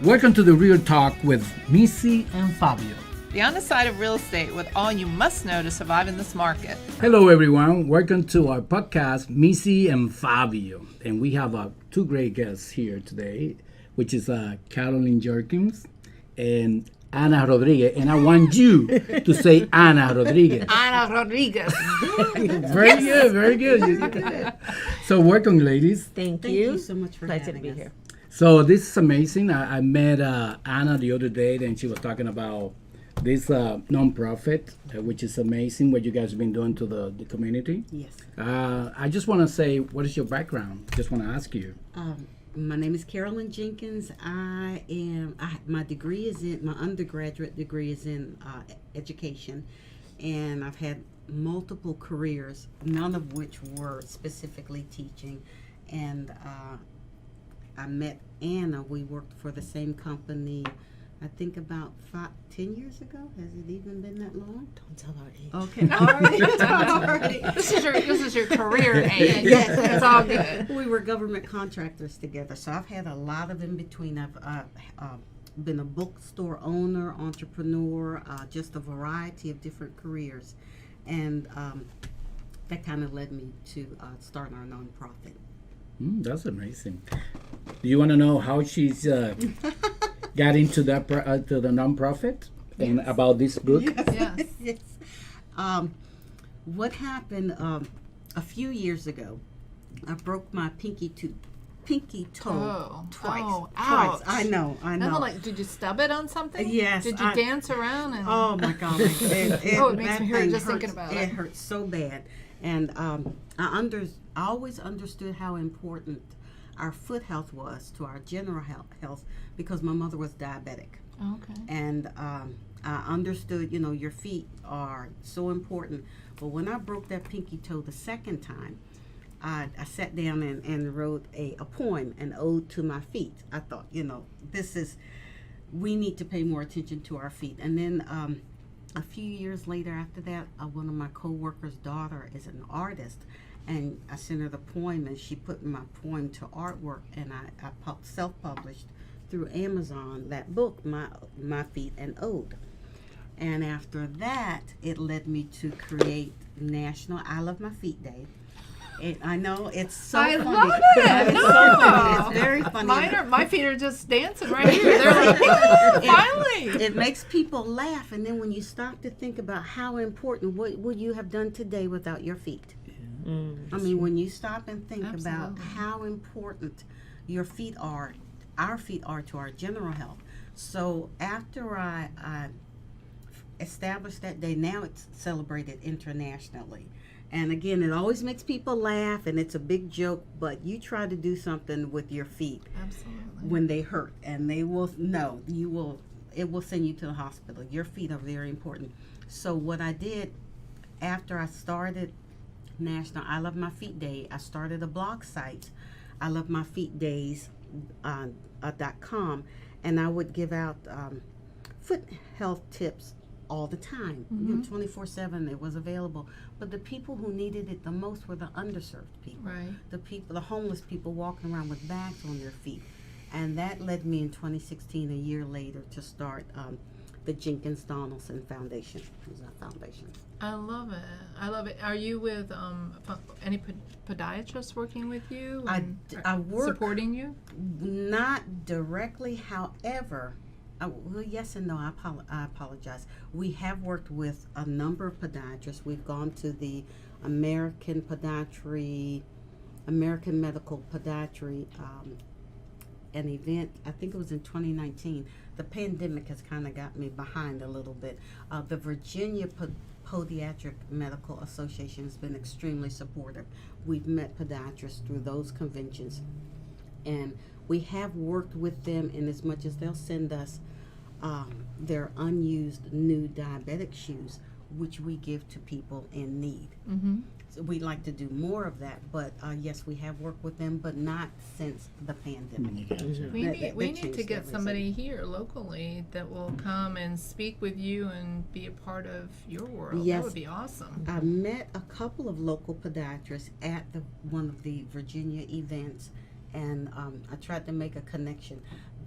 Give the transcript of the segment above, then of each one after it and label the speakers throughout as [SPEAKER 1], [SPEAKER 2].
[SPEAKER 1] Welcome to the Real Talk with Missy and Fabio.
[SPEAKER 2] The honest side of real estate with all you must know to survive in this market.
[SPEAKER 1] Hello, everyone. Welcome to our podcast, Missy and Fabio. And we have two great guests here today, which is Carolyn Jenkins and Ana Rodriguez. And I want you to say Ana Rodriguez.
[SPEAKER 2] Ana Rodriguez.
[SPEAKER 1] Very good, very good. You did it. So welcome, ladies.
[SPEAKER 3] Thank you so much for
[SPEAKER 4] Pleasure to
[SPEAKER 3] having
[SPEAKER 4] be
[SPEAKER 3] us.
[SPEAKER 4] here.
[SPEAKER 1] So this is amazing. I met Anna the other day, and she was talking about this nonprofit, which is amazing what you guys have been doing to the community.
[SPEAKER 3] Yes.
[SPEAKER 1] I just want to say, what is your background? Just want to ask you.
[SPEAKER 3] My name is Carolyn Jenkins. My degree is my undergraduate degree is in education, and I've had multiple careers, none of which were specifically teaching. And I met Anna. We worked for the same company, I think about 10 years ago. Has it even been that long?
[SPEAKER 4] Don't tell our age.
[SPEAKER 3] Okay. Already.
[SPEAKER 2] This is your career age.
[SPEAKER 3] Yes.
[SPEAKER 2] It's all good.
[SPEAKER 3] We were government contractors together, so I've had a lot of in between. I've been a bookstore owner, entrepreneur, just a variety of different careers, and that kind of led me to start our nonprofit.
[SPEAKER 1] That's amazing. Do you want to know how she's got into that to the nonprofit and about this book?
[SPEAKER 2] Yes.
[SPEAKER 3] Yes. What happened a few years ago? I broke my pinky toe twice.
[SPEAKER 2] Oh,
[SPEAKER 3] Twice.
[SPEAKER 2] ouch.
[SPEAKER 3] I know.
[SPEAKER 2] Like, did you stub it on something?
[SPEAKER 3] Yes,
[SPEAKER 2] Did you dance around? And
[SPEAKER 3] Oh my God! It
[SPEAKER 2] it makes
[SPEAKER 3] that
[SPEAKER 2] me hurt
[SPEAKER 3] thing
[SPEAKER 2] just thinking
[SPEAKER 3] hurts.
[SPEAKER 2] about
[SPEAKER 3] It
[SPEAKER 2] it.
[SPEAKER 3] hurts so bad, and I always understood how important our foot health was to our general health because my mother was diabetic,
[SPEAKER 2] Okay.
[SPEAKER 3] and I understood. Your feet are so important. But when I broke that pinky toe the second time, I sat down and wrote a poem, an ode to my feet. I thought, we need to pay more attention to our feet. And then a few years later after that, one of my co-workers' daughter is an artist, and I sent her the poem, and she put my poem to artwork, and I self-published through Amazon that book, My Feet and Ode. And after that, it led me to create National I Love My Feet Day. I know, it's so
[SPEAKER 2] I
[SPEAKER 3] funny.
[SPEAKER 2] love it.
[SPEAKER 3] It's
[SPEAKER 2] No.
[SPEAKER 3] so funny. It's very funny.
[SPEAKER 2] My feet are just dancing right here. They're like, "Oh, finally.
[SPEAKER 3] It makes people laugh, and then when you stop to think about how important, what would you have done today without your feet? I mean, when you stop and think about
[SPEAKER 2] Absolutely.
[SPEAKER 3] how important your feet are, our feet are to our general health. So after I established that day, now it's celebrated internationally. And again, it always makes people laugh, and it's a big joke, but you try to do something with your feet
[SPEAKER 2] Absolutely.
[SPEAKER 3] when they hurt, and they will know it will send you to the hospital. Your feet are very important. So what I did after I started National I Love My Feet Day, I started a blog site, ilovemyfeetdays.com, and I would give out foot health tips all the time. 24/7 it was available. But the people who needed it the most were the underserved people.
[SPEAKER 2] Right.
[SPEAKER 3] The homeless people walking around with bags on their feet. And that led me in 2016, a year later, to start the Jenkins Donelson Foundation. It was our foundation.
[SPEAKER 2] I love it. I love it. Are you with any podiatrists working with you? and
[SPEAKER 3] I work
[SPEAKER 2] supporting you?
[SPEAKER 3] not directly, however, well, yes and no. I apologize. We have worked with a number of podiatrists. We've gone to the American Medical Podiatry, an event. I think it was in 2019. The pandemic has kind of got me behind a little bit. The Virginia Podiatric Medical Association has been extremely supportive. We've met podiatrists through those conventions, and we have worked with them in as much as they'll send us their unused new diabetic shoes, which we give to people in need. So we'd like to do more of that, but yes, we have worked with them, but not since the pandemic.
[SPEAKER 2] We need to get somebody here locally that will come and speak with you and be a part of your world.
[SPEAKER 3] Yes.
[SPEAKER 2] That would be awesome.
[SPEAKER 3] I met a couple of local podiatrists at one of the Virginia events, and I tried to make a connection.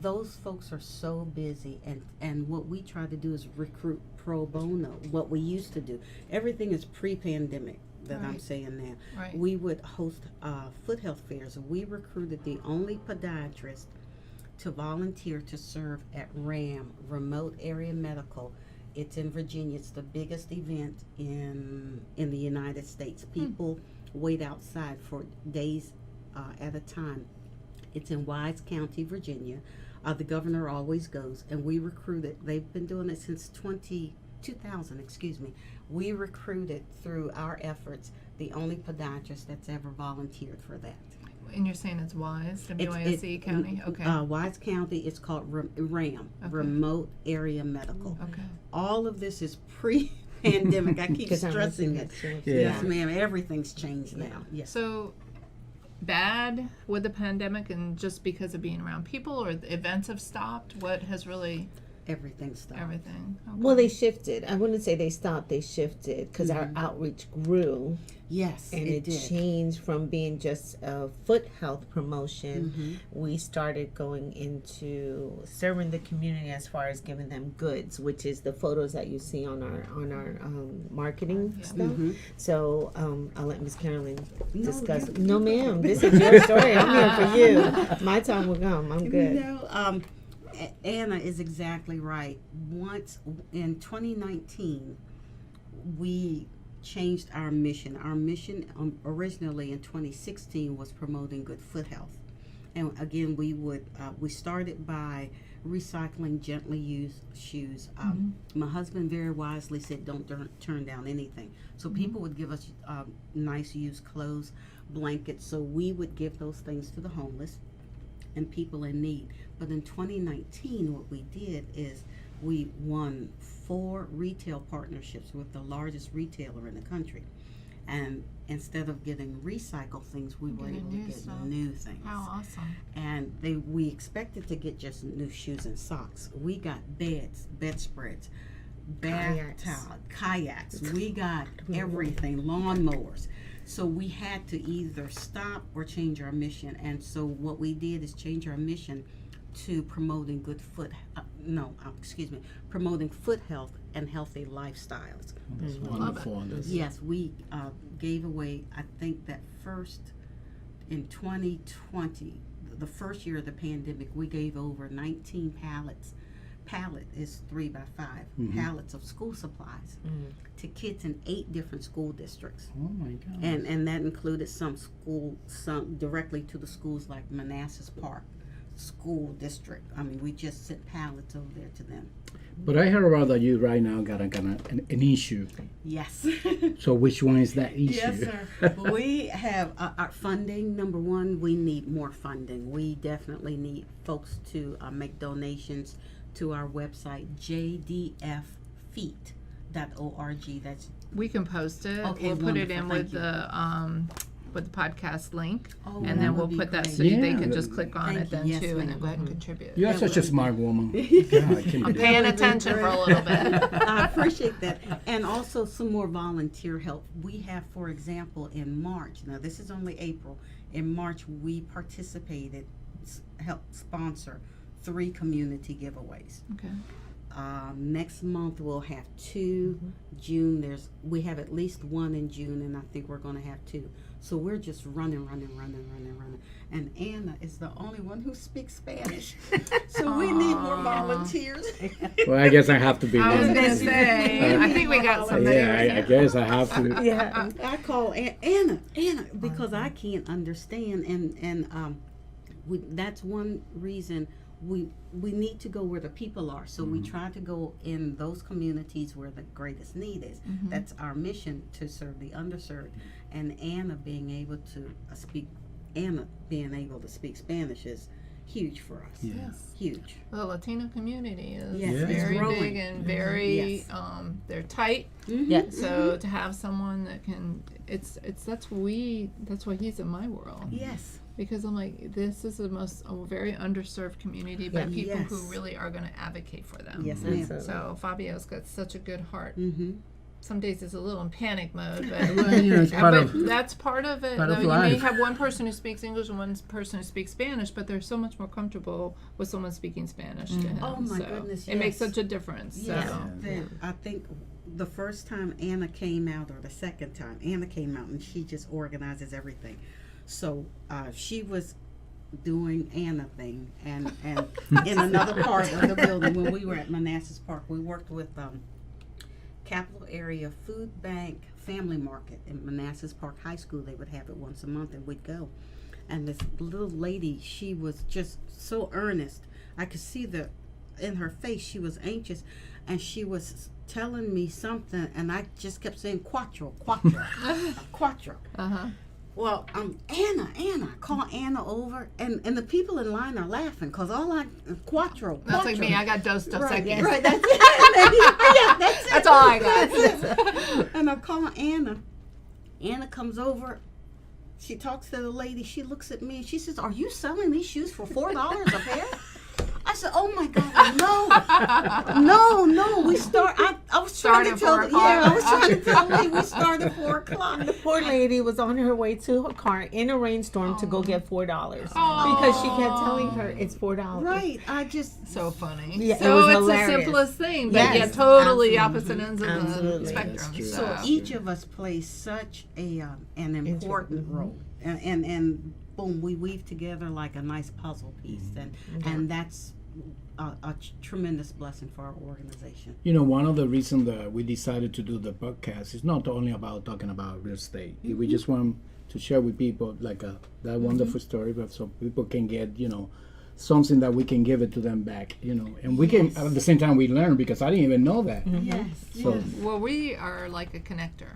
[SPEAKER 3] those folks are so busy, and what we try to do is recruit pro bono. What we used to do, everything is pre-pandemic that I'm
[SPEAKER 2] Right.
[SPEAKER 3] saying now.
[SPEAKER 2] Right.
[SPEAKER 3] We would host foot health fairs. We recruited the only podiatrist to volunteer to serve at RAM, Remote Area Medical. It's in Virginia. It's the biggest event in the United States. People wait outside for days at a time. It's in Wise County, Virginia. The governor always goes, and we recruited. They've been doing it since 2000. Excuse me. We recruited through our efforts the only podiatrist that's ever volunteered for that.
[SPEAKER 2] And you're saying it's WISE,
[SPEAKER 3] It's-
[SPEAKER 2] W-I-S-E County? Okay.
[SPEAKER 3] Wise County. It's called RAM,
[SPEAKER 2] Okay.
[SPEAKER 3] Remote Area Medical.
[SPEAKER 2] Okay.
[SPEAKER 3] All of this is pre-pandemic. I keep
[SPEAKER 4] 'Cause
[SPEAKER 3] stressing
[SPEAKER 4] everything
[SPEAKER 3] it.
[SPEAKER 4] has changed.
[SPEAKER 1] Yeah.
[SPEAKER 3] Yes, ma'am. Everything's changed now. Yes.
[SPEAKER 2] So bad with the pandemic and just because of being around people, or the events have stopped? What has really
[SPEAKER 3] Everything stopped.
[SPEAKER 2] everything? Okay.
[SPEAKER 4] Well, they shifted. I wouldn't say they stopped. They shifted because our
[SPEAKER 3] Mhm.
[SPEAKER 4] outreach grew,
[SPEAKER 3] Yes,
[SPEAKER 4] and
[SPEAKER 3] it
[SPEAKER 4] it
[SPEAKER 3] did.
[SPEAKER 4] changed from being just a foot health promotion.
[SPEAKER 3] Mhm.
[SPEAKER 4] We started going into serving the community as far as giving them goods, which is the photos that you see on our marketing
[SPEAKER 2] Yeah.
[SPEAKER 4] stuff.
[SPEAKER 3] Mhm.
[SPEAKER 4] So I'll let Miss Carolyn
[SPEAKER 3] No,
[SPEAKER 4] discuss.
[SPEAKER 3] you-
[SPEAKER 4] No, ma'am. This is your story. I'm here for you. My time will come. I'm good.
[SPEAKER 3] No, Anna is exactly right. Once in 2019, we changed our mission. Our mission originally in 2016 was promoting good foot health, and again we started by recycling gently used shoes. My husband very wisely said, "Don't turn down anything." So people would give us nice used clothes, blankets. So we would give those things to the homeless and people in need. But in 2019, what we did is we won 4 retail partnerships with the largest retailer in the country. And instead of getting recycled things, we were
[SPEAKER 2] Getting
[SPEAKER 3] able to
[SPEAKER 2] new
[SPEAKER 3] get
[SPEAKER 2] stuff.
[SPEAKER 3] new things.
[SPEAKER 2] How awesome.
[SPEAKER 3] And we expected to get just new shoes and socks. We got beds, bedspreads, bath
[SPEAKER 4] Kayaks.
[SPEAKER 3] towel, kayaks. We got everything, lawnmowers. So we had to either stop or change our mission. And so what we did is change our mission to promoting promoting foot health and healthy lifestyles.
[SPEAKER 1] That's
[SPEAKER 4] Mhm.
[SPEAKER 1] wonderful. That's-
[SPEAKER 3] Yes, we gave away, I think that first in 2020, the first year of the pandemic, we gave over 19 pallets. Pallet is 3 by 5
[SPEAKER 1] Mhm.
[SPEAKER 3] pallets of school supplies to kids in 8 different school districts.
[SPEAKER 1] Oh my God.
[SPEAKER 3] And that included some directly to the schools like Manassas Park School District. I mean, we just sent pallets over there to them.
[SPEAKER 1] But I heard about that you right now got an issue.
[SPEAKER 3] Yes.
[SPEAKER 1] So which one is that issue?
[SPEAKER 3] Yes, sir. We have our funding. Number one, we need more funding. We definitely need folks to make donations to our website, jdffeet.org. That's
[SPEAKER 2] We can post it.
[SPEAKER 3] Okay,
[SPEAKER 2] We'll put it
[SPEAKER 3] wonderful.
[SPEAKER 2] in with the podcast link,
[SPEAKER 3] oh,
[SPEAKER 2] and then
[SPEAKER 3] would
[SPEAKER 2] we'll
[SPEAKER 3] be
[SPEAKER 2] put that
[SPEAKER 3] great.
[SPEAKER 2] so they
[SPEAKER 1] Yeah.
[SPEAKER 2] can just click on
[SPEAKER 3] Thank
[SPEAKER 2] it
[SPEAKER 3] you.
[SPEAKER 2] then
[SPEAKER 3] Yes,
[SPEAKER 2] too, and then
[SPEAKER 3] ma'am.
[SPEAKER 2] go ahead and contribute.
[SPEAKER 1] You're
[SPEAKER 3] Yeah,
[SPEAKER 1] such a
[SPEAKER 3] well-
[SPEAKER 1] smart woman. God, I can't
[SPEAKER 2] I'm
[SPEAKER 1] believe
[SPEAKER 2] paying
[SPEAKER 3] That would be
[SPEAKER 2] attention for a
[SPEAKER 3] great.
[SPEAKER 2] little bit.
[SPEAKER 3] I appreciate that. And also some more volunteer help. We have, for example, in March, now this is only April, in March we participated, helped sponsor 3 community giveaways.
[SPEAKER 2] Okay.
[SPEAKER 3] Next month we'll have 2. June we have at least 1 in June, and I think we're going to have 2. So we're just running. And Anna is the only one who speaks Spanish. So we need more
[SPEAKER 2] Aw.
[SPEAKER 3] volunteers.
[SPEAKER 1] Well, I guess I have to be
[SPEAKER 2] I was
[SPEAKER 1] one.
[SPEAKER 2] gonna say, I think we got somebody.
[SPEAKER 1] Yeah, I guess I have to.
[SPEAKER 4] Yeah.
[SPEAKER 3] I call Anna because I can't understand, and that's one reason we need to go where the people are. So we try to go in those communities where the greatest need is.
[SPEAKER 2] Mhm.
[SPEAKER 3] That's our mission, to serve the underserved. And Anna being able to speak Spanish is huge for us.
[SPEAKER 1] Yeah.
[SPEAKER 2] Yes.
[SPEAKER 3] Huge.
[SPEAKER 2] The Latino community is
[SPEAKER 3] Yes,
[SPEAKER 1] it's
[SPEAKER 2] very
[SPEAKER 3] growing.
[SPEAKER 2] big and very
[SPEAKER 3] Yes.
[SPEAKER 2] they're tight.
[SPEAKER 3] Mhm,
[SPEAKER 4] Yeah.
[SPEAKER 2] So to have someone that can, that's why he's in my world,
[SPEAKER 3] Yes.
[SPEAKER 2] because I'm like, this is a very underserved community by
[SPEAKER 4] Yeah.
[SPEAKER 2] people who
[SPEAKER 3] Yes.
[SPEAKER 2] really are going to advocate for them.
[SPEAKER 3] Yes, ma'am.
[SPEAKER 4] Absolutely.
[SPEAKER 2] So Fabio's got such a good heart.
[SPEAKER 3] Mm-hmm.
[SPEAKER 2] some days it's a little in panic mode, but,
[SPEAKER 1] Well, you know, it's part
[SPEAKER 2] but
[SPEAKER 1] of
[SPEAKER 2] that's part of it.
[SPEAKER 1] part of
[SPEAKER 2] Though you may
[SPEAKER 1] life.
[SPEAKER 2] have one person who speaks English and one person who speaks Spanish, but they're so much more comfortable with someone speaking Spanish to him.
[SPEAKER 3] Oh, my
[SPEAKER 2] so
[SPEAKER 3] goodness,
[SPEAKER 2] it makes
[SPEAKER 3] yes.
[SPEAKER 2] such a difference.
[SPEAKER 3] Yes,
[SPEAKER 2] So.
[SPEAKER 3] I think the first time Anna came out, or the second time Anna came out, and she just organizes everything. So she was doing Anna thing, and in another part of the building when we were at Manassas Park, we worked with Capital Area Food Bank Family Market in Manassas Park High School. They would have it once a month, and we'd go. And this little lady, she was just so earnest. I could see in her face she was anxious, and she was telling me something, and I just kept saying quattro, quattro.
[SPEAKER 2] Uh-huh.
[SPEAKER 3] Well, Anna, call Anna over, and the people in line are laughing because quattro.
[SPEAKER 2] That's like me. I got Dos Equis.
[SPEAKER 3] Right, that's it. Yeah, that's it.
[SPEAKER 2] That's all I got.
[SPEAKER 3] And I call Anna. Anna comes over. She talks to the lady. She looks at me and she says, "Are you selling these shoes for $4 a pair?" I said, "Oh my God, no. We start. I was trying to tell. I was trying to tell me we started at 4:00.
[SPEAKER 4] The poor lady was on her way to her car in a rainstorm to go get $4 because she kept telling her it's $4.
[SPEAKER 3] Right. I just
[SPEAKER 2] So funny.
[SPEAKER 4] Yeah, it
[SPEAKER 2] So
[SPEAKER 4] was
[SPEAKER 2] it's
[SPEAKER 4] hilarious.
[SPEAKER 2] the simplest thing, but
[SPEAKER 4] Yes,
[SPEAKER 2] yeah, totally
[SPEAKER 4] absolutely.
[SPEAKER 2] opposite ends of the
[SPEAKER 4] Absolutely.
[SPEAKER 2] spectrum.
[SPEAKER 1] That's true.
[SPEAKER 3] So
[SPEAKER 2] So.
[SPEAKER 3] each of us plays such an important role, and boom, we weave together like a nice puzzle piece, and that's a tremendous blessing for our organization.
[SPEAKER 1] You know, one of the reasons that we decided to do the podcast is not only about talking about real estate. We just want to share with people like that wonderful story, but so people can get, you know, something that we can give it to them back, you know, and we can at the same time we learn, because I didn't even know that.
[SPEAKER 3] Yes.
[SPEAKER 1] So
[SPEAKER 2] Well, we are like a connector.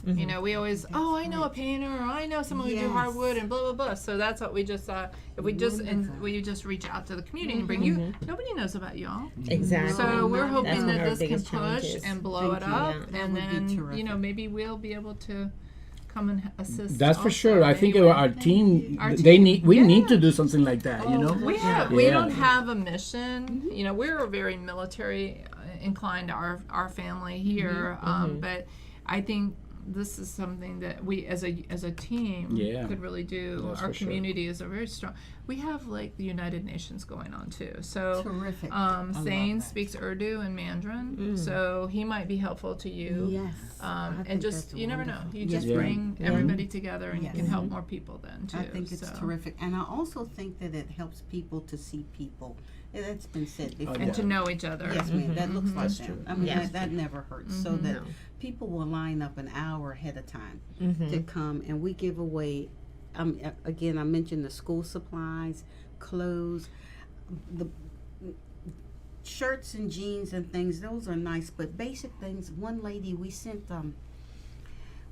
[SPEAKER 2] You know, we always, I know a painter, or I know someone who do
[SPEAKER 3] Yes.
[SPEAKER 2] hardwood, and blah blah blah. So that's what we just thought. If we just we just reach out to the community and bring you, nobody knows about y'all.
[SPEAKER 4] Exactly.
[SPEAKER 2] So we're
[SPEAKER 3] That's
[SPEAKER 2] hoping
[SPEAKER 4] one
[SPEAKER 2] that
[SPEAKER 4] of our
[SPEAKER 2] this can
[SPEAKER 4] biggest
[SPEAKER 2] push
[SPEAKER 4] challenges.
[SPEAKER 2] and blow
[SPEAKER 3] Thank
[SPEAKER 2] it
[SPEAKER 3] you.
[SPEAKER 2] up,
[SPEAKER 3] Yeah. That
[SPEAKER 2] and
[SPEAKER 3] would be
[SPEAKER 2] then
[SPEAKER 3] terrific.
[SPEAKER 2] you know maybe we'll be able to come and assist.
[SPEAKER 1] that's for
[SPEAKER 2] also.
[SPEAKER 1] sure. I think
[SPEAKER 2] Anyway.
[SPEAKER 1] our team,
[SPEAKER 2] Our
[SPEAKER 1] they
[SPEAKER 2] team,
[SPEAKER 1] we
[SPEAKER 2] yeah.
[SPEAKER 1] need to do something like that, you know.
[SPEAKER 2] We have.
[SPEAKER 1] Yeah.
[SPEAKER 2] We don't have a mission. You know, we're very military inclined. Our family here, but I think this is something that we, as a team,
[SPEAKER 1] Yeah.
[SPEAKER 2] could really do.
[SPEAKER 1] That's
[SPEAKER 2] Our
[SPEAKER 1] for sure.
[SPEAKER 2] community is a very strong. We have like the United Nations going on too. So.
[SPEAKER 3] Terrific. I love
[SPEAKER 2] Zane
[SPEAKER 3] that.
[SPEAKER 2] speaks Urdu and Mandarin, so he might be helpful to you.
[SPEAKER 3] Yes. I
[SPEAKER 2] And
[SPEAKER 3] think
[SPEAKER 2] just
[SPEAKER 3] that's
[SPEAKER 2] you never know.
[SPEAKER 3] wonderful.
[SPEAKER 2] You just
[SPEAKER 1] Yeah.
[SPEAKER 2] bring everybody together, and
[SPEAKER 3] Yes.
[SPEAKER 2] you can help more people then too.
[SPEAKER 3] I think it's
[SPEAKER 2] so.
[SPEAKER 3] terrific, and I also think that it helps people to see people. That's been said before.
[SPEAKER 2] And to know each other.
[SPEAKER 3] Yes, ma'am. That looks like
[SPEAKER 1] That's
[SPEAKER 3] that.
[SPEAKER 1] true.
[SPEAKER 3] I mean,
[SPEAKER 4] Yes.
[SPEAKER 3] that never hurts. So that people will line up an hour ahead of time to come, and we give away. Again, I mentioned the school supplies, clothes, the shirts and jeans and things. Those are nice, but basic things. One lady we sent.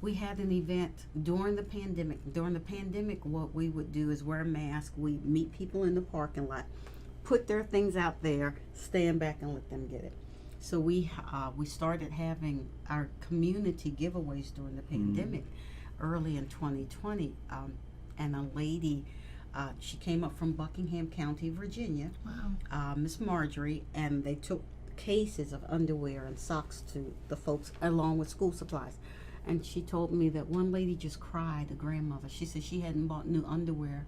[SPEAKER 3] We had an event during the pandemic. During the pandemic, what we would do is wear a mask. We meet people in the parking lot, put their things out there, stand back and let them get it. So we started having our community giveaways during the pandemic early in 2020. And a lady, she came up from Buckingham County, Virginia,
[SPEAKER 2] Wow.
[SPEAKER 3] Miss Marjorie, and they took cases of underwear and socks to the folks along with school supplies. And she told me that one lady just cried, a grandmother. She said she hadn't bought new underwear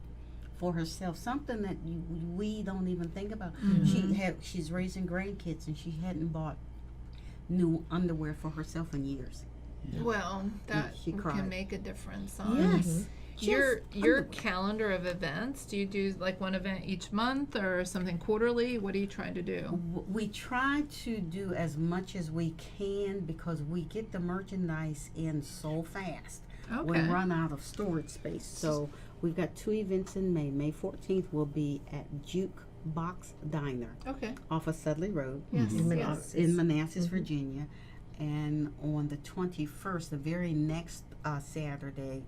[SPEAKER 3] for herself, something that we don't even think about. She's raising grandkids, and she hadn't bought new underwear for herself in years.
[SPEAKER 2] Well, that
[SPEAKER 3] she cried.
[SPEAKER 2] can make a difference.
[SPEAKER 3] Yes.
[SPEAKER 2] Your
[SPEAKER 3] Just
[SPEAKER 2] your
[SPEAKER 3] underwear.
[SPEAKER 2] calendar of events, do you do like one event each month or something quarterly? What are you trying to do?
[SPEAKER 3] We try to do as much as we can because we get the merchandise in so fast. We
[SPEAKER 2] Okay.
[SPEAKER 3] run out of storage space. So we've got 2 events in May. May 14th will be at Jukebox Diner
[SPEAKER 2] Okay.
[SPEAKER 3] off of Sudley Road.
[SPEAKER 2] Yes.
[SPEAKER 4] In
[SPEAKER 2] Yes.
[SPEAKER 4] Manassas.
[SPEAKER 3] In Manassas, Virginia. And on the 21st, the very next Saturday,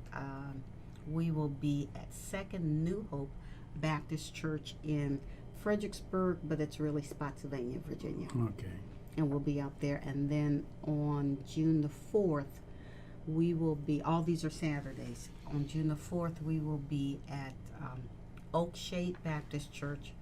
[SPEAKER 3] we will be at Second New Hope Baptist Church in Fredericksburg, but it's really Spotsylvania, Virginia.
[SPEAKER 1] Okay.
[SPEAKER 3] And we'll be out there. And then on June the 4th, we will be, all these are Saturdays. On June the 4th, we will be at Oak Shade Baptist Church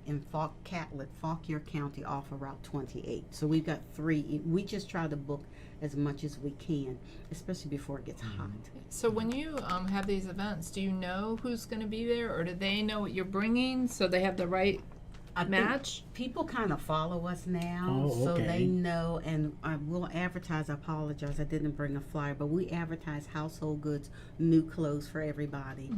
[SPEAKER 3] in Fauquier County off of Route 28. So we've got 3. We just try to book as much as we can, especially before it gets hot.
[SPEAKER 2] So when you have these events, do you know who's going to be there, or do they know what you're bringing so they have the right match?
[SPEAKER 3] People kind of follow us now,
[SPEAKER 1] Oh,
[SPEAKER 3] so
[SPEAKER 1] okay.
[SPEAKER 3] they know, and I will advertise. I apologize, I didn't bring a flyer, but we advertise household goods, new clothes for everybody.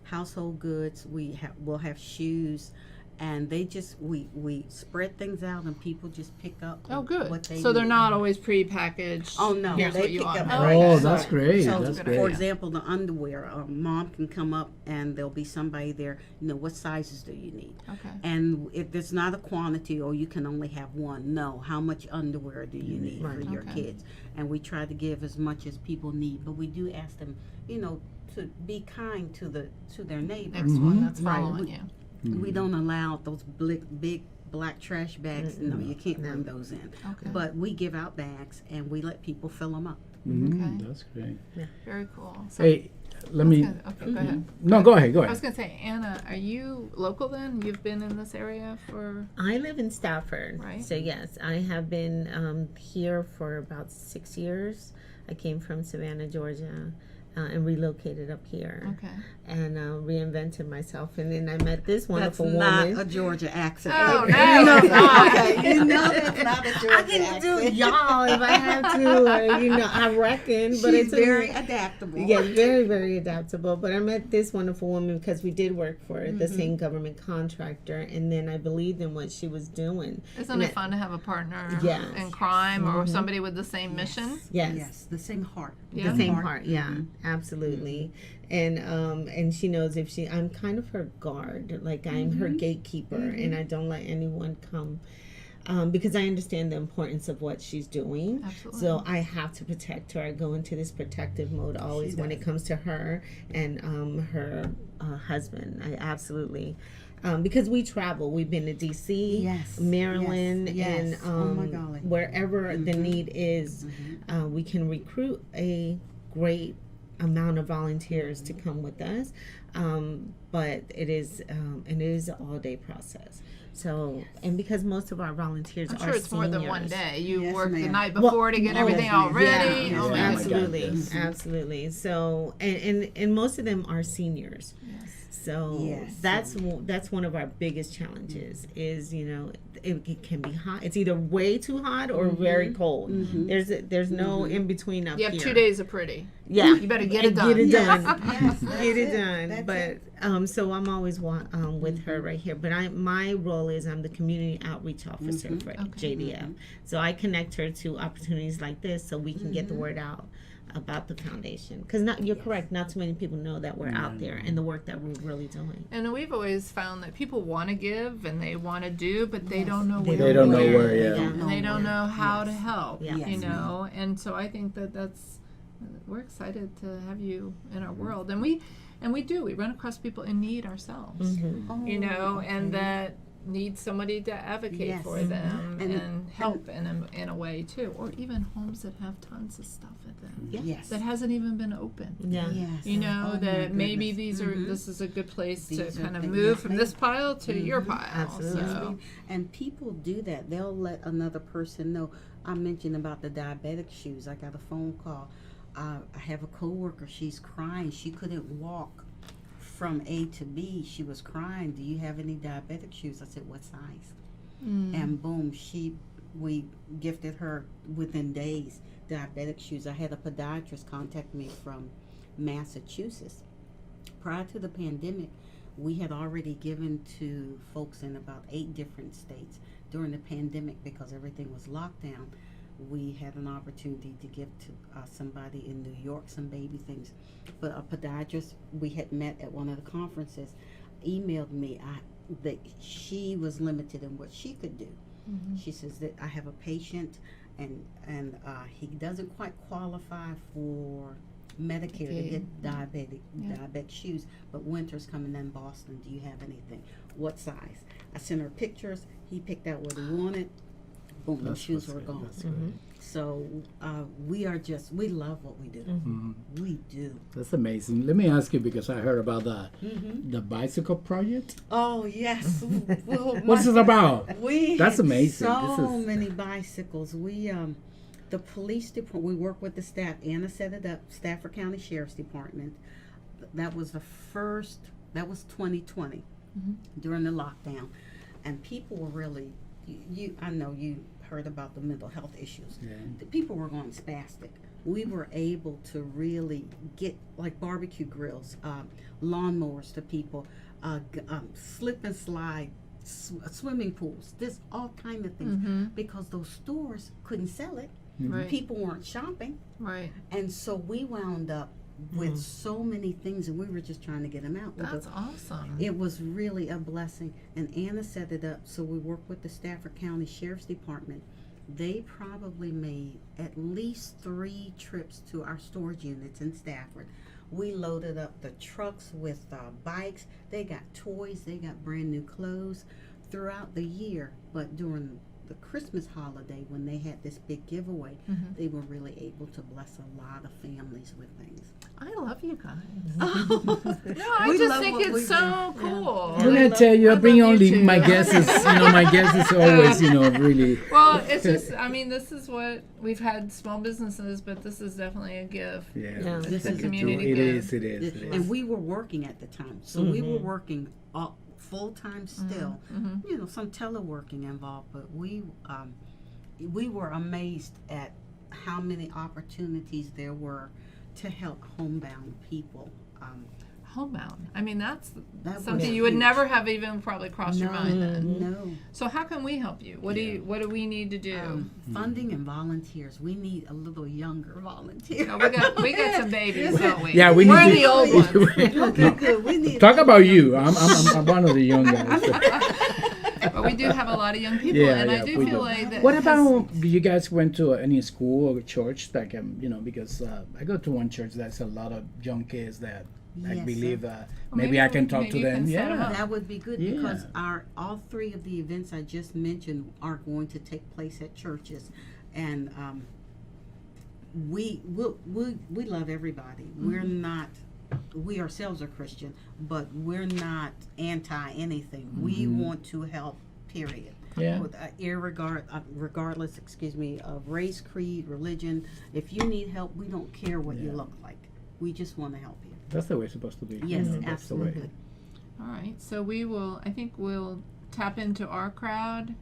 [SPEAKER 3] Household goods. We'll have shoes, and they just we spread things out, and people just pick up.
[SPEAKER 2] Oh, good.
[SPEAKER 3] What they
[SPEAKER 2] So they're
[SPEAKER 3] need.
[SPEAKER 2] not always pre-packaged.
[SPEAKER 3] Oh no,
[SPEAKER 2] Here's
[SPEAKER 3] they
[SPEAKER 2] what you
[SPEAKER 3] pick
[SPEAKER 2] want.
[SPEAKER 3] up.
[SPEAKER 2] Oh,
[SPEAKER 1] Oh,
[SPEAKER 2] okay.
[SPEAKER 1] that's great.
[SPEAKER 3] So,
[SPEAKER 1] That's
[SPEAKER 2] good
[SPEAKER 1] great.
[SPEAKER 3] for example, the underwear, mom can come up and there'll be somebody there, what sizes do you need?
[SPEAKER 2] Okay.
[SPEAKER 3] And if there's not a quantity or you can only have one, no, how much underwear do you need for your
[SPEAKER 2] Okay.
[SPEAKER 3] kids? And we try to give as much as people need, but we do ask them, to be kind to their neighbors.
[SPEAKER 2] Next one that's
[SPEAKER 3] Right.
[SPEAKER 2] following you.
[SPEAKER 3] We don't allow those big black trash bags. No, you can't bring those in.
[SPEAKER 2] Okay.
[SPEAKER 3] But we give out bags and we let people fill them up.
[SPEAKER 2] Okay.
[SPEAKER 1] That's great.
[SPEAKER 2] Very cool. So
[SPEAKER 1] Hey, let me.
[SPEAKER 2] Okay, go ahead.
[SPEAKER 1] No, go ahead. Go
[SPEAKER 2] I was
[SPEAKER 1] ahead.
[SPEAKER 2] going to say, Anna, are you local then? You've been in this area for...
[SPEAKER 4] I live in Stafford,
[SPEAKER 2] Right.
[SPEAKER 4] so yes, I have been here for about 6 years. I came from Savannah, Georgia, and relocated up here,
[SPEAKER 2] Okay.
[SPEAKER 4] and reinvented myself. And then I met this
[SPEAKER 3] That's
[SPEAKER 4] wonderful
[SPEAKER 3] not
[SPEAKER 4] woman.
[SPEAKER 3] a Georgia accent.
[SPEAKER 2] Oh,
[SPEAKER 3] Okay.
[SPEAKER 2] no, it's not.
[SPEAKER 3] Okay, that's not a Georgia
[SPEAKER 4] I can
[SPEAKER 3] accent.
[SPEAKER 4] do y'all if I have to, or, I reckon. But
[SPEAKER 3] She's
[SPEAKER 4] it's
[SPEAKER 3] very adaptable.
[SPEAKER 4] Yeah, very, very adaptable. But I met this wonderful woman because we did work for the same government contractor, and then I believed in what she was doing.
[SPEAKER 2] Isn't
[SPEAKER 4] And
[SPEAKER 2] it fun to have a partner
[SPEAKER 4] Yes.
[SPEAKER 2] in crime or somebody with the same mission?
[SPEAKER 4] Yes.
[SPEAKER 3] Yes, the same heart.
[SPEAKER 2] Yeah.
[SPEAKER 4] The same part, yeah, absolutely. And she knows if I'm kind of her guard, like I'm her gatekeeper, and I don't let anyone come. Because I understand the importance of what she's doing.
[SPEAKER 2] Absolutely.
[SPEAKER 4] So I have to protect her. I go into this protective mode always when it comes to her and her husband. I absolutely. Because we travel. We've been to D.C.,
[SPEAKER 3] Yes,
[SPEAKER 4] Maryland,
[SPEAKER 3] yes.
[SPEAKER 4] and
[SPEAKER 3] Oh my golly.
[SPEAKER 4] wherever the need is, we can recruit a great amount of volunteers to come with us. But it is an all-day process. So, and because most of our volunteers
[SPEAKER 2] I'm
[SPEAKER 4] are
[SPEAKER 2] sure it's more than
[SPEAKER 4] seniors.
[SPEAKER 2] one day. You
[SPEAKER 3] Yes,
[SPEAKER 2] work the
[SPEAKER 3] ma'am.
[SPEAKER 2] night before to get everything all ready.
[SPEAKER 3] Yeah.
[SPEAKER 2] Oh, my
[SPEAKER 3] Yeah.
[SPEAKER 2] goodness.
[SPEAKER 4] Absolutely, absolutely. So, and most of them are seniors.
[SPEAKER 2] Yes.
[SPEAKER 4] So
[SPEAKER 3] Yes.
[SPEAKER 4] that's one of our biggest challenges. Is it can be hot. It's either way too hot or very cold. There's no in between up
[SPEAKER 2] You have
[SPEAKER 4] here.
[SPEAKER 2] 2 days of pretty.
[SPEAKER 4] Yeah,
[SPEAKER 2] You better get it done.
[SPEAKER 4] Get it done.
[SPEAKER 3] Yes, that's
[SPEAKER 4] Get it
[SPEAKER 3] it.
[SPEAKER 4] done.
[SPEAKER 3] That's
[SPEAKER 4] But so I'm always with her right here. But my role is I'm the community outreach officer for JDF. So I connect her to opportunities like this so we can get the word out about the foundation. Because you're correct. Not too many people know that we're out there and the work that we're really doing.
[SPEAKER 2] And we've always found that people want to give and they want to do, but they don't know where.
[SPEAKER 1] They don't know where.
[SPEAKER 3] They
[SPEAKER 1] Yeah.
[SPEAKER 3] don't
[SPEAKER 2] And they don't know how to
[SPEAKER 3] Yes.
[SPEAKER 2] help.
[SPEAKER 4] Yeah.
[SPEAKER 2] You
[SPEAKER 3] Yes,
[SPEAKER 2] know, and so I think that's we're excited to have you in our world, and we do. We run across people in need ourselves.
[SPEAKER 3] Oh,
[SPEAKER 2] You know, and
[SPEAKER 3] okay.
[SPEAKER 2] that need somebody to advocate
[SPEAKER 3] Yes.
[SPEAKER 2] for them
[SPEAKER 3] And-
[SPEAKER 2] and help in a way too, or even homes that have tons of stuff in them
[SPEAKER 3] Yes.
[SPEAKER 2] that hasn't even been opened.
[SPEAKER 4] Yeah.
[SPEAKER 3] Yes.
[SPEAKER 2] You know
[SPEAKER 3] Oh, my
[SPEAKER 2] that maybe
[SPEAKER 3] goodness.
[SPEAKER 2] this is a good place
[SPEAKER 3] These
[SPEAKER 2] to
[SPEAKER 3] are
[SPEAKER 2] kind of
[SPEAKER 3] things-
[SPEAKER 2] move
[SPEAKER 3] yes,
[SPEAKER 2] from
[SPEAKER 3] ma'am.
[SPEAKER 2] this pile to your pile.
[SPEAKER 4] Absolutely.
[SPEAKER 2] So,
[SPEAKER 3] And people do that. They'll let another person know. I mentioned about the diabetic shoes. I got a phone call. I have a coworker. She's crying. She couldn't walk from A to B. She was crying. Do you have any diabetic shoes? I said, what size? And boom, we gifted her within days diabetic shoes. I had a podiatrist contact me from Massachusetts. Prior to the pandemic, we had already given to folks in about 8 different states. During the pandemic, because everything was locked down, we had an opportunity to give to somebody in New York some baby things. But a podiatrist we had met at one of the conferences emailed me that she was limited in what she could do. She says that I have a patient and he doesn't quite qualify for Medicare to get diabetic shoes, but winter's coming in Boston. Do you have anything? What size? I sent her pictures. He picked out what he wanted. boom, the
[SPEAKER 1] That's
[SPEAKER 3] shoes
[SPEAKER 1] what's
[SPEAKER 3] were
[SPEAKER 1] good.
[SPEAKER 3] gone.
[SPEAKER 1] That's good.
[SPEAKER 3] So we love what we do. We do.
[SPEAKER 1] That's amazing. Let me ask you, because I heard about the
[SPEAKER 3] Mm-hmm.
[SPEAKER 1] bicycle project.
[SPEAKER 3] Oh yes. Well,
[SPEAKER 1] What's it about? That's
[SPEAKER 3] had
[SPEAKER 1] amazing.
[SPEAKER 3] So
[SPEAKER 1] This is-
[SPEAKER 3] many bicycles. We the police department. We work with the staff. Anna set it up. Stafford County Sheriff's Department. That was the first. That was 2020 during the lockdown, and people were really. I know you heard about the mental health issues.
[SPEAKER 1] Yeah.
[SPEAKER 3] The people were going spastic. We were able to really get like barbecue grills, lawnmowers to people, slip and slide, swimming pools, this all kind of things, because those stores couldn't sell it.
[SPEAKER 2] Right.
[SPEAKER 3] People weren't shopping,
[SPEAKER 2] Right.
[SPEAKER 3] and so we wound up with so many things, and we were just trying to get them out.
[SPEAKER 2] That's awesome.
[SPEAKER 3] It was really a blessing, and Anna set it up. So we worked with the Stafford County Sheriff's Department. They probably made at least 3 trips to our storage units in Stafford. We loaded up the trucks with bikes. They got toys. They got brand new clothes throughout the year. But during the Christmas holiday, when they had this big giveaway, they were really able to bless a lot of families with things.
[SPEAKER 2] I love you guys.
[SPEAKER 3] No,
[SPEAKER 2] No, I just think it's so cool.
[SPEAKER 1] I'm gonna tell you, I bring
[SPEAKER 2] love you
[SPEAKER 1] only
[SPEAKER 2] too.
[SPEAKER 1] my guesses. My guess is always, really.
[SPEAKER 2] Well, it's just, I mean, this is what we've had small businesses, but this is definitely a gift.
[SPEAKER 1] Yeah,
[SPEAKER 4] Yeah.
[SPEAKER 3] This
[SPEAKER 2] a
[SPEAKER 3] is
[SPEAKER 2] community
[SPEAKER 1] It
[SPEAKER 2] good.
[SPEAKER 1] is. It is. It
[SPEAKER 3] And
[SPEAKER 1] is.
[SPEAKER 3] we were working at the time, so we were working full time still. Some teleworking involved, but we were amazed at how many opportunities there were to help homebound people.
[SPEAKER 2] Homebound. I mean, that's
[SPEAKER 3] That was
[SPEAKER 2] something you would
[SPEAKER 3] huge.
[SPEAKER 2] never have even probably crossed your mind then.
[SPEAKER 3] No.
[SPEAKER 2] So how can we help you? What do we need to do?
[SPEAKER 3] Funding and volunteers. We need a little younger volunteer.
[SPEAKER 2] Oh, we got some babies, don't we?
[SPEAKER 1] Yeah, we
[SPEAKER 2] We're
[SPEAKER 1] need
[SPEAKER 2] the
[SPEAKER 1] to,
[SPEAKER 2] old ones.
[SPEAKER 3] Okay, good. We need
[SPEAKER 1] Talk about you. I'm one of the young guys.
[SPEAKER 2] But we do have a lot of young people,
[SPEAKER 1] Yeah,
[SPEAKER 2] and I
[SPEAKER 1] yeah,
[SPEAKER 2] do
[SPEAKER 1] we
[SPEAKER 2] feel
[SPEAKER 1] do.
[SPEAKER 2] like that.
[SPEAKER 1] What about you guys went to any school or church? Like, because I go to one church that's a lot of young kids that I
[SPEAKER 3] Yes,
[SPEAKER 1] believe
[SPEAKER 3] sir.
[SPEAKER 1] maybe I can talk
[SPEAKER 2] maybe
[SPEAKER 1] to
[SPEAKER 2] you
[SPEAKER 1] them.
[SPEAKER 2] can set 'em
[SPEAKER 1] Yeah.
[SPEAKER 2] up.
[SPEAKER 3] That would be good
[SPEAKER 1] Yeah.
[SPEAKER 3] because all 3 of the events I just mentioned are going to take place at churches, and we love everybody. We ourselves are Christian, but we're not anti anything. We want to help. Period.
[SPEAKER 1] Yeah.
[SPEAKER 3] With, regardless, of race, creed, religion. If you need help, we don't care what you
[SPEAKER 1] Yeah.
[SPEAKER 3] look like. We just want to help you.
[SPEAKER 1] That's the way it's supposed to be.
[SPEAKER 3] Yes,
[SPEAKER 1] That's the way.
[SPEAKER 3] absolutely.
[SPEAKER 2] All right, so I think we'll tap into our crowd,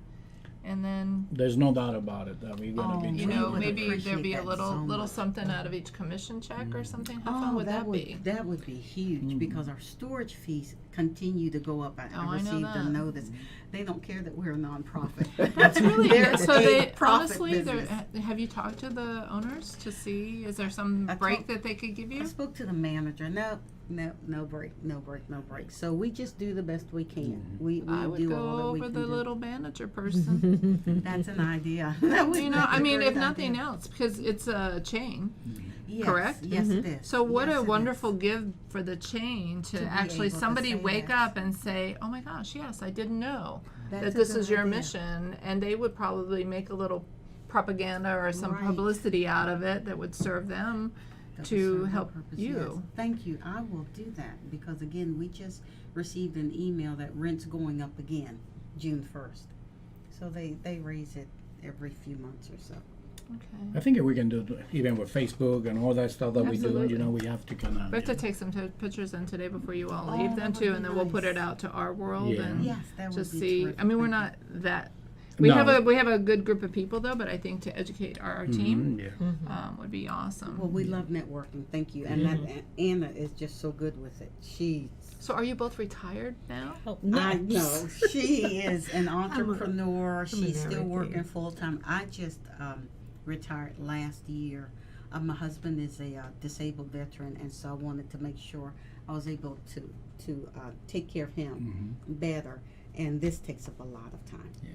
[SPEAKER 2] and then
[SPEAKER 1] There's no doubt about it that we're gonna be.
[SPEAKER 3] Oh,
[SPEAKER 2] you
[SPEAKER 3] we
[SPEAKER 2] know
[SPEAKER 3] would
[SPEAKER 2] maybe there'll
[SPEAKER 3] appreciate
[SPEAKER 2] be a
[SPEAKER 3] that
[SPEAKER 2] little
[SPEAKER 3] so much.
[SPEAKER 2] something out of each commission check or something. How fun would that be?
[SPEAKER 3] That would be huge because our storage fees continue to go up. I
[SPEAKER 2] I know
[SPEAKER 3] received
[SPEAKER 2] that.
[SPEAKER 3] a notice. They don't care that we're a nonprofit.
[SPEAKER 2] That's really
[SPEAKER 3] They're
[SPEAKER 2] so.
[SPEAKER 3] a
[SPEAKER 2] They
[SPEAKER 3] profit
[SPEAKER 2] honestly,
[SPEAKER 3] business.
[SPEAKER 2] have you talked to the owners to see is there some
[SPEAKER 3] I
[SPEAKER 2] break
[SPEAKER 3] talked-
[SPEAKER 2] that they could give
[SPEAKER 3] I
[SPEAKER 2] you?
[SPEAKER 3] spoke to the manager. No break. So we just do the best we can. We
[SPEAKER 2] I would
[SPEAKER 3] do
[SPEAKER 2] go
[SPEAKER 3] all that we
[SPEAKER 2] over
[SPEAKER 3] can
[SPEAKER 2] the
[SPEAKER 3] do.
[SPEAKER 2] little manager person.
[SPEAKER 3] That's an idea. That would
[SPEAKER 2] You know,
[SPEAKER 3] be
[SPEAKER 2] I
[SPEAKER 3] a
[SPEAKER 2] mean,
[SPEAKER 3] great
[SPEAKER 2] if nothing
[SPEAKER 3] idea.
[SPEAKER 2] else, because it's a chain.
[SPEAKER 3] Yes,
[SPEAKER 2] correct?
[SPEAKER 3] Yes, it is.
[SPEAKER 2] So what
[SPEAKER 3] Yes,
[SPEAKER 2] a
[SPEAKER 3] it is.
[SPEAKER 2] wonderful gift for the chain to
[SPEAKER 3] be
[SPEAKER 2] actually
[SPEAKER 3] able to
[SPEAKER 2] somebody
[SPEAKER 3] say
[SPEAKER 2] wake
[SPEAKER 3] that.
[SPEAKER 2] up and say, "Oh my gosh, yes, I didn't know
[SPEAKER 3] That's
[SPEAKER 2] that
[SPEAKER 3] a
[SPEAKER 2] this
[SPEAKER 3] good
[SPEAKER 2] is your
[SPEAKER 3] idea.
[SPEAKER 2] mission," and they would probably make a little propaganda or some
[SPEAKER 3] Right.
[SPEAKER 2] publicity out of it that would serve them
[SPEAKER 3] That
[SPEAKER 2] to
[SPEAKER 3] would serve our
[SPEAKER 2] help
[SPEAKER 3] purpose,
[SPEAKER 2] you.
[SPEAKER 3] yes. Thank you. I will do that because again, we just received an email that rent's going up again, June 1st. So they raise it every few months or so.
[SPEAKER 2] Okay.
[SPEAKER 1] I think we can do it even with Facebook and all that stuff that we
[SPEAKER 2] Absolutely.
[SPEAKER 1] do. We have to kind of.
[SPEAKER 2] We have to take some pictures in today before you all
[SPEAKER 3] Oh,
[SPEAKER 2] leave
[SPEAKER 3] that
[SPEAKER 2] then
[SPEAKER 3] would
[SPEAKER 2] too,
[SPEAKER 3] be
[SPEAKER 2] and then we'll put
[SPEAKER 3] nice.
[SPEAKER 2] it out to our world
[SPEAKER 1] Yeah.
[SPEAKER 2] and
[SPEAKER 3] Yes, that would
[SPEAKER 2] just
[SPEAKER 3] be
[SPEAKER 2] see.
[SPEAKER 3] terrific.
[SPEAKER 2] I mean, we're
[SPEAKER 3] Thank
[SPEAKER 2] not that. We
[SPEAKER 1] No.
[SPEAKER 2] have a good group of people though, but I think to educate our team
[SPEAKER 1] Yeah.
[SPEAKER 2] would be awesome.
[SPEAKER 3] Well, we love networking. Thank you. And that Anna is just so good with it.
[SPEAKER 2] So are you both retired now?
[SPEAKER 4] Oh,
[SPEAKER 3] I know she is an entrepreneur.
[SPEAKER 4] I'm
[SPEAKER 3] She's
[SPEAKER 4] an
[SPEAKER 3] still working
[SPEAKER 4] narrator.
[SPEAKER 3] full time. I just retired last year. My husband is a disabled veteran, and so I wanted to make sure I was able to take care of him better. And this takes up a lot of time.
[SPEAKER 1] Yeah.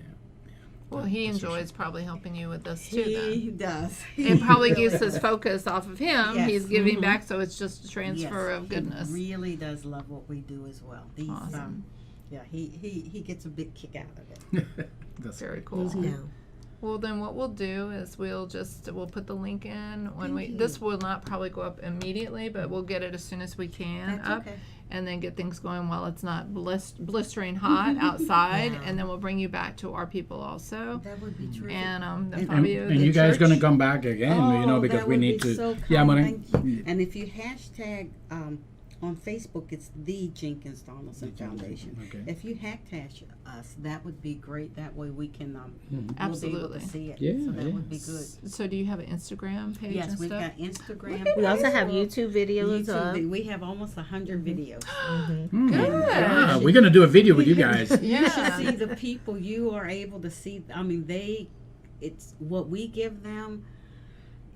[SPEAKER 2] Well, he enjoys probably helping you with this too.
[SPEAKER 3] He
[SPEAKER 2] Then
[SPEAKER 3] does.
[SPEAKER 2] it probably gives his focus off of him.
[SPEAKER 3] Yes.
[SPEAKER 2] He's giving back, so it's just a transfer
[SPEAKER 3] Yes,
[SPEAKER 2] of goodness.
[SPEAKER 3] He really does love what we do as well. He's,
[SPEAKER 2] Awesome.
[SPEAKER 3] yeah, he gets a big kick out of it.
[SPEAKER 1] That's
[SPEAKER 2] Very cool.
[SPEAKER 4] Yeah.
[SPEAKER 2] Well, then what we'll do is we'll put the link in when this will not probably go up immediately, but we'll get it as soon as we can
[SPEAKER 3] That's
[SPEAKER 2] up.
[SPEAKER 3] okay.
[SPEAKER 2] And then get things going while it's not blistering hot outside,
[SPEAKER 3] Yeah.
[SPEAKER 2] and then we'll bring you back to our people also.
[SPEAKER 3] That would be terrific.
[SPEAKER 2] And then
[SPEAKER 1] And,
[SPEAKER 2] Fabio,
[SPEAKER 1] and
[SPEAKER 2] the
[SPEAKER 1] you guys
[SPEAKER 2] church.
[SPEAKER 1] gonna come back again, you know, because
[SPEAKER 3] that
[SPEAKER 1] we
[SPEAKER 3] would
[SPEAKER 1] need
[SPEAKER 3] be
[SPEAKER 1] to.
[SPEAKER 3] so
[SPEAKER 1] Yeah,
[SPEAKER 3] kind.
[SPEAKER 1] Moni.
[SPEAKER 3] Thank you. And if you hashtag on Facebook, it's the Jenkins Donelson Foundation.
[SPEAKER 1] Okay.
[SPEAKER 3] If you hashtag us, that would be great. That way we can we'll be able
[SPEAKER 2] Absolutely.
[SPEAKER 3] to see it.
[SPEAKER 1] Yeah,
[SPEAKER 3] so that
[SPEAKER 1] yeah.
[SPEAKER 3] would be good.
[SPEAKER 2] So do you have an Instagram page
[SPEAKER 3] Yes,
[SPEAKER 2] and
[SPEAKER 3] we've
[SPEAKER 2] stuff?
[SPEAKER 3] got Instagram.
[SPEAKER 4] We also have
[SPEAKER 3] Facebook,
[SPEAKER 4] YouTube videos up.
[SPEAKER 3] We have almost 100 videos.
[SPEAKER 1] Hmm.
[SPEAKER 2] Good.
[SPEAKER 1] Yeah, we're gonna do a video with you guys.
[SPEAKER 3] You should
[SPEAKER 2] Yeah.
[SPEAKER 3] see the people you are able to see. I mean, it's what we give them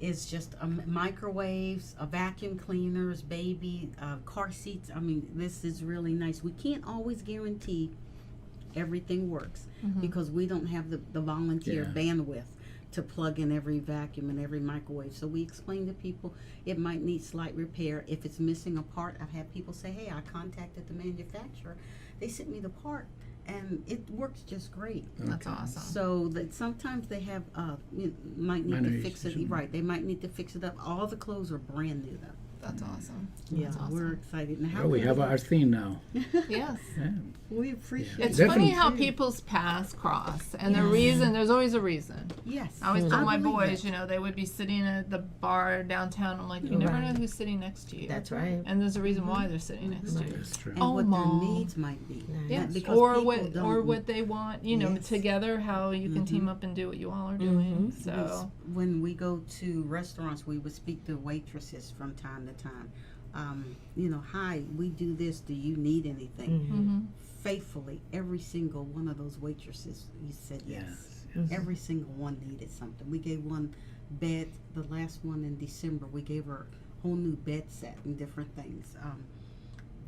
[SPEAKER 3] is just microwaves, vacuum cleaners, baby car seats. I mean, this is really nice. We can't always guarantee everything works because we don't have the volunteer bandwidth to plug in every vacuum and every microwave. So we explain to people it might need slight repair. If it's missing a part, I've had people say, hey, I contacted the manufacturer. They sent me the part and it works just great.
[SPEAKER 2] That's awesome.
[SPEAKER 3] So that sometimes they have might need
[SPEAKER 1] Minor
[SPEAKER 3] to fix it.
[SPEAKER 1] issues.
[SPEAKER 3] Right, they might need to fix it up. All the clothes are brand new though.
[SPEAKER 2] That's awesome.
[SPEAKER 3] Yeah,
[SPEAKER 2] That's awesome.
[SPEAKER 3] we're excited. Now, how
[SPEAKER 1] Well, we
[SPEAKER 3] can
[SPEAKER 1] have our theme now.
[SPEAKER 2] Yes.
[SPEAKER 1] Yeah.
[SPEAKER 3] we appreciate
[SPEAKER 2] It's
[SPEAKER 3] it.
[SPEAKER 2] funny
[SPEAKER 1] Definitely.
[SPEAKER 2] how people's paths cross, and the reason, there's always a reason.
[SPEAKER 3] Yes,
[SPEAKER 2] I always told my
[SPEAKER 3] believe
[SPEAKER 2] boys,
[SPEAKER 3] that.
[SPEAKER 2] you know, they would be sitting at the bar downtown. I'm like, you never
[SPEAKER 4] Right.
[SPEAKER 2] know who's sitting next to you.
[SPEAKER 4] That's right.
[SPEAKER 2] And there's a reason why they're sitting next to you.
[SPEAKER 1] That's true.
[SPEAKER 3] And
[SPEAKER 2] Oh,
[SPEAKER 3] what
[SPEAKER 2] Mom.
[SPEAKER 3] their needs might be.
[SPEAKER 2] Yes.
[SPEAKER 3] That- because
[SPEAKER 2] Or
[SPEAKER 3] people
[SPEAKER 2] what
[SPEAKER 3] don't-
[SPEAKER 2] they want, you know,
[SPEAKER 3] Yes.
[SPEAKER 2] together, how you can team up and do what you all are doing.
[SPEAKER 3] Yes.
[SPEAKER 2] So
[SPEAKER 3] When we go to restaurants, we would speak to waitresses from time to time. You know, hi, we do this. Do you need anything?
[SPEAKER 2] mhm.
[SPEAKER 3] Faithfully, every single one of those waitresses, he said yes. Every single one needed something. We gave one bed, the last one in December. We gave her a whole new bed set and different things.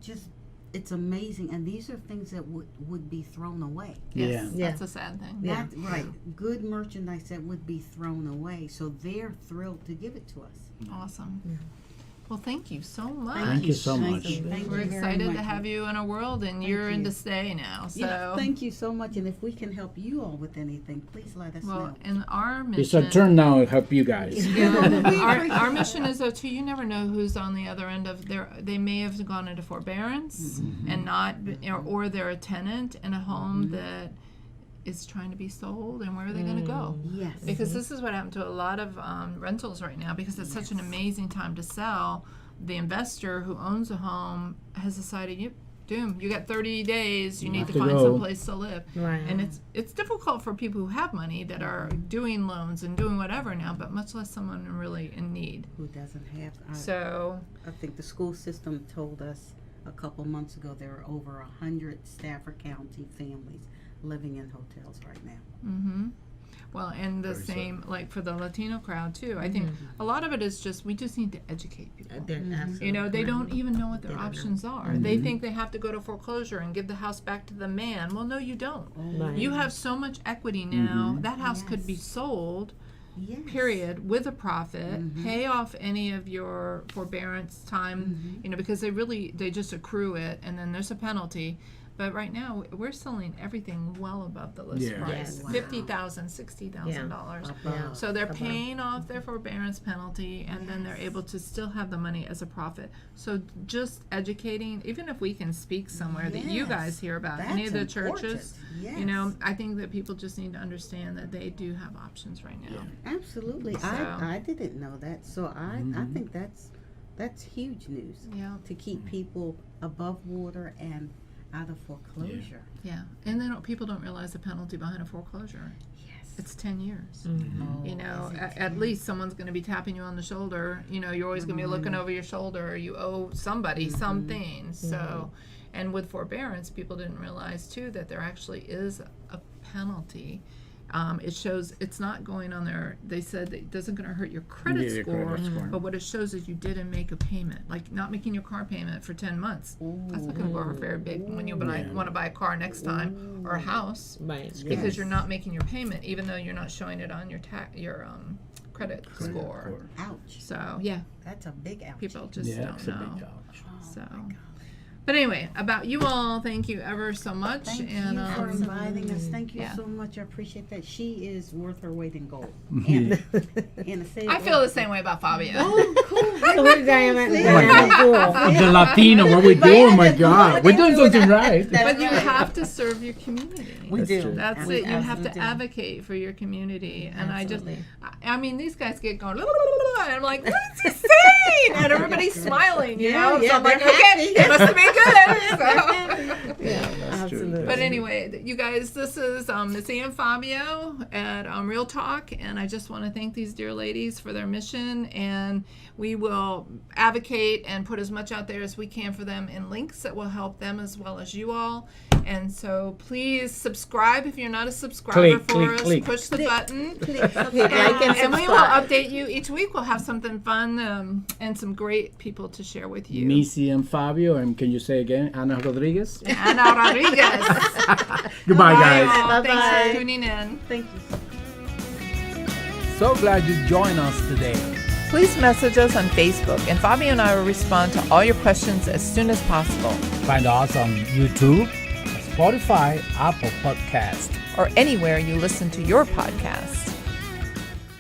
[SPEAKER 3] Just, it's amazing. And these are things that would be thrown away.
[SPEAKER 2] Yes,
[SPEAKER 4] Yeah.
[SPEAKER 2] that's a sad thing.
[SPEAKER 4] Yeah.
[SPEAKER 3] That's right. Good merchandise that would be thrown away. So they're thrilled to give it to us.
[SPEAKER 2] Awesome. Well, thank you so much.
[SPEAKER 1] Thank you so much.
[SPEAKER 3] Thank you
[SPEAKER 2] We're
[SPEAKER 3] very
[SPEAKER 2] excited
[SPEAKER 3] much.
[SPEAKER 2] to have you in our world, and you're in
[SPEAKER 3] you.
[SPEAKER 2] to stay now. So,
[SPEAKER 3] Yeah, thank you so much. And if we can help you all with anything, please let us
[SPEAKER 2] well,
[SPEAKER 3] know.
[SPEAKER 2] in our
[SPEAKER 1] It's
[SPEAKER 2] mission,
[SPEAKER 1] our turn now to help you guys.
[SPEAKER 2] our mission is though too. You never know who's on the other end of their. They may have gone into forbearance and not, or they're a tenant in a home that is trying to be sold, and where are they going to go?
[SPEAKER 3] Yes.
[SPEAKER 2] Because this is what happened to a lot of rentals right now. Because it's such an amazing time to sell. The investor who owns a home has decided, yep, doom. You got 30 days. You need
[SPEAKER 1] have
[SPEAKER 2] to
[SPEAKER 1] to
[SPEAKER 2] find
[SPEAKER 1] go.
[SPEAKER 2] someplace to live.
[SPEAKER 4] Right.
[SPEAKER 2] And it's difficult for people who have money that are doing loans and doing whatever now, but much less someone really in need.
[SPEAKER 3] Who doesn't have?
[SPEAKER 2] So
[SPEAKER 3] I think the school system told us a couple months ago there are over 100 Stafford County families living in hotels right now.
[SPEAKER 2] well, and the
[SPEAKER 1] Very
[SPEAKER 2] same like for the Latino crowd too. I think a lot of it is just we just need to educate people. You know, they don't even know what their options are. They think they have to go to foreclosure and give the house back to the man. Well, no, you don't.
[SPEAKER 4] Right.
[SPEAKER 2] You have so much equity now. That house could be
[SPEAKER 3] Yes.
[SPEAKER 2] sold,
[SPEAKER 3] Yes.
[SPEAKER 2] period, with a profit. Pay off any of your forbearance time, you know, because they just accrue it, and then there's a penalty. But right now, we're selling everything well above the list
[SPEAKER 1] Yeah.
[SPEAKER 2] price,
[SPEAKER 4] Yes.
[SPEAKER 3] Wow.
[SPEAKER 2] $50,000, $60,000.
[SPEAKER 3] Above.
[SPEAKER 2] So they're paying off their forbearance penalty, and then they're able to still have the money as a profit. So just educating, even if we can speak somewhere that you
[SPEAKER 3] Yes.
[SPEAKER 2] guys hear about, any of the
[SPEAKER 3] That's
[SPEAKER 2] churches,
[SPEAKER 3] important.
[SPEAKER 2] you know,
[SPEAKER 3] Yes.
[SPEAKER 2] I think that people just need to understand that they do have options right now.
[SPEAKER 3] Absolutely.
[SPEAKER 2] So-
[SPEAKER 3] I didn't know that. So I think that's huge news.
[SPEAKER 2] Yeah.
[SPEAKER 3] To keep people above water and out of foreclosure.
[SPEAKER 2] Yeah. And then people don't realize the penalty behind a foreclosure.
[SPEAKER 3] Yes.
[SPEAKER 2] It's 10 years.
[SPEAKER 3] Oh,
[SPEAKER 2] You know,
[SPEAKER 3] is it
[SPEAKER 2] at least someone's going to be tapping you on the shoulder. You know, you're always going to be looking over your shoulder. You owe somebody something. So, and with forbearance, people didn't realize too that there actually is a penalty. It shows it's not going on there. They said that it doesn't going to hurt your credit
[SPEAKER 1] Yeah, your
[SPEAKER 2] score,
[SPEAKER 1] credit score.
[SPEAKER 2] but what it shows is you didn't make a payment, like not making your car payment for 10 months. That's not going to go over very big when you want to buy a car next time or a house.
[SPEAKER 4] Right.
[SPEAKER 2] Because you're not making your payment, even though you're not showing it on your credit score.
[SPEAKER 3] Ouch.
[SPEAKER 2] So yeah,
[SPEAKER 3] That's a big ouch.
[SPEAKER 2] people just
[SPEAKER 1] Yeah,
[SPEAKER 2] don't
[SPEAKER 1] it's a
[SPEAKER 2] know.
[SPEAKER 1] big ouch.
[SPEAKER 2] So But anyway, about you all, thank you ever so much.
[SPEAKER 3] Thank
[SPEAKER 2] and
[SPEAKER 3] you for inviting us. Thank you
[SPEAKER 2] yeah.
[SPEAKER 3] so much. I appreciate that. She is worth her weight in gold.
[SPEAKER 1] Yeah.
[SPEAKER 3] And
[SPEAKER 2] I feel the same way about Fabio.
[SPEAKER 3] Oh, cool.
[SPEAKER 4] So we're dynamic.
[SPEAKER 1] The Latino, what we do? Oh my God, we're doing something right.
[SPEAKER 2] But you have to serve your community.
[SPEAKER 3] We do.
[SPEAKER 1] true.
[SPEAKER 2] That's
[SPEAKER 3] We
[SPEAKER 2] it. You have
[SPEAKER 3] absolutely
[SPEAKER 2] to
[SPEAKER 3] do.
[SPEAKER 2] advocate for your community. And
[SPEAKER 4] Absolutely.
[SPEAKER 2] I mean, these guys get going, and I'm like, what's he saying? And everybody's smiling, you know? So I'm like,
[SPEAKER 3] they're
[SPEAKER 2] okay,
[SPEAKER 3] happy.
[SPEAKER 2] it must be good. So.
[SPEAKER 4] Yeah,
[SPEAKER 1] That's true.
[SPEAKER 4] absolutely.
[SPEAKER 2] But anyway, you guys, this is Missy and Fabio at Real Talk, and I just want to thank these dear ladies for their mission, and we will advocate and put as much out there as we can for them in links that will help them as well as you all. And so please subscribe if you're not a subscriber for us. Push the button.
[SPEAKER 4] Like and
[SPEAKER 2] And we will
[SPEAKER 4] subscribe.
[SPEAKER 2] update you each week. We'll have something fun and some great people to share with you.
[SPEAKER 1] Missy and Fabio, and can you say again, Ana Rodriguez?
[SPEAKER 2] Ana Rodriguez.
[SPEAKER 1] Goodbye,
[SPEAKER 2] Bye,
[SPEAKER 1] guys.
[SPEAKER 2] all. Thanks
[SPEAKER 3] Bye-bye.
[SPEAKER 2] for tuning in.
[SPEAKER 3] Thank you.
[SPEAKER 1] So glad you joined us today.
[SPEAKER 2] Please message us on Facebook, and Fabio and I will respond to all your questions as soon as possible,
[SPEAKER 1] Find us on YouTube, Spotify, Apple Podcast.
[SPEAKER 2] or anywhere you listen to your podcast.